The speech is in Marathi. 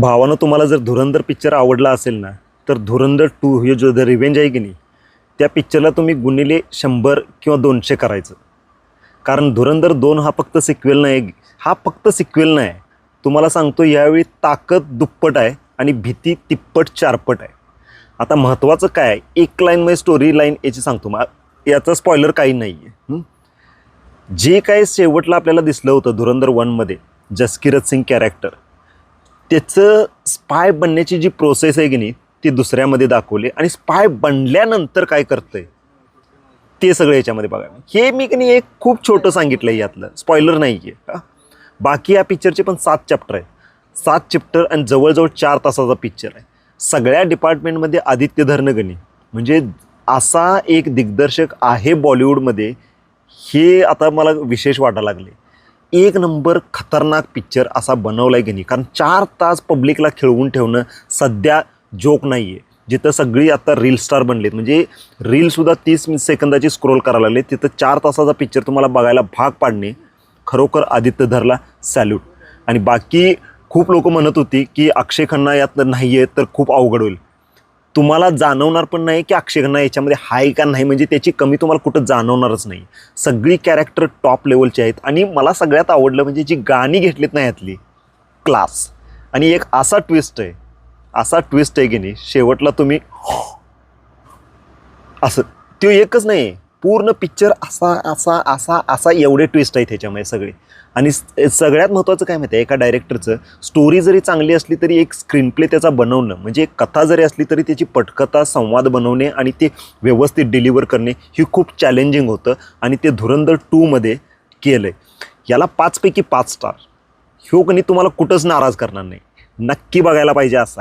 भावानं तुम्हाला जर धुरंधर पिक्चर आवडला असेल ना, तर धुरंधर 2 हे जो द रिव्हेंज आहे की नाही, त्या पिक्चरला तुम्ही गुणिले 100 किंवा 200 करायचं. कारण धुरंधर 2 हा फक्त सिक्वेल नाही, हा फक्त सिक्वेल नाही. तुम्हाला सांगतो यावेळी ताकद दुप्पट आहे आणि भीती तिप्पट चारपट आहे. आता महत्त्वाचं काय आहे, एक लाईनमध्ये स्टोरी लाईन याची सांगतो मग याचा स्पॉइलर काही नाही आहे. जे काय शेवटला आपल्याला दिसलं होतं धुरंधर 1मध्ये जसकिरत सिंग कॅरेक्टर, त्याचं स्पाय बनण्याची जी प्रोसेस आहे की नाही ती दुसऱ्यामध्ये दाखवली आणि स्पाय बनल्यानंतर काय करतंय ते सगळं याच्यामध्ये बघा. हे मी की नाही एक खूप छोटं सांगितलं आहे, यातलं स्पॉइलर नाही आहे. बाकी या पिक्चरचे पण 7 चॅप्टर आहे, 7 चॅप्टर आणि जवळजवळ 4 तासाचा पिक्चर आहे. सगळ्या डिपार्टमेंटमध्ये आदित्य धर्णगणी म्हणजे असा एक दिग्दर्शक आहे बॉलिवूडमध्ये, हे आता मला विशेष वाटायला लागले. एक नंबर खतरनाक पिक्चर असा बनवला आहे की नाही. कारण 4 तास पब्लिकला खिळवून ठेवणं सध्या जोक नाही आहे. जिथं सगळी आता रील स्टार बनलेत, म्हणजे रीलसुद्धा 30 सेकंदाची स्क्रोल करायला लागले, तिथं 4 तासाचा पिक्चर तुम्हाला बघायला भाग पाडणे खरोखर आदित्य धरला सॅल्यूट. आणि बाकी खूप लोक म्हणत होती की अक्षय खन्ना यात नाही आहे तर खूप अवघड होईल. तुम्हाला जाणवणार पण नाही की अक्षय खन्ना याच्यामध्ये आहे का नाही, म्हणजे त्याची कमी तुम्हाला कुठं जाणवणारच नाही. सगळी कॅरेक्टर टॉप लेवलची आहेत. आणि मला सगळ्यात आवडलं म्हणजे जी गाणी घेतलीत ना यातली, क्लास. आणि एक असा ट्विस्ट आहे की नाही, शेवटला तुम्ही असं, तो एकच नाही पूर्ण पिक्चर असा असा असा असा एवढे ट्विस्ट आहेत त्याच्यामध्ये सगळे. आणि सगळ्यात महत्त्वाचं काय माहिती आहे, एका डायरेक्टरचं स्टोरी जरी चांगली असली तरी एक स्क्रीन प्ले त्याचा बनवणं, म्हणजे एक कथा जरी असली तरी त्याची पटकथा संवाद बनवणे आणि ते व्यवस्थित डिलिव्हर करणे ही खूप चॅलेंजिंग होतं. आणि ते धुरंधर 2मध्ये केलं आहे. याला 5 पैकी 5 स्टार. ह्यो कणी तुम्हाला कुठंच नाराज करणार नाही. नक्की बघायला पाहिजे असा.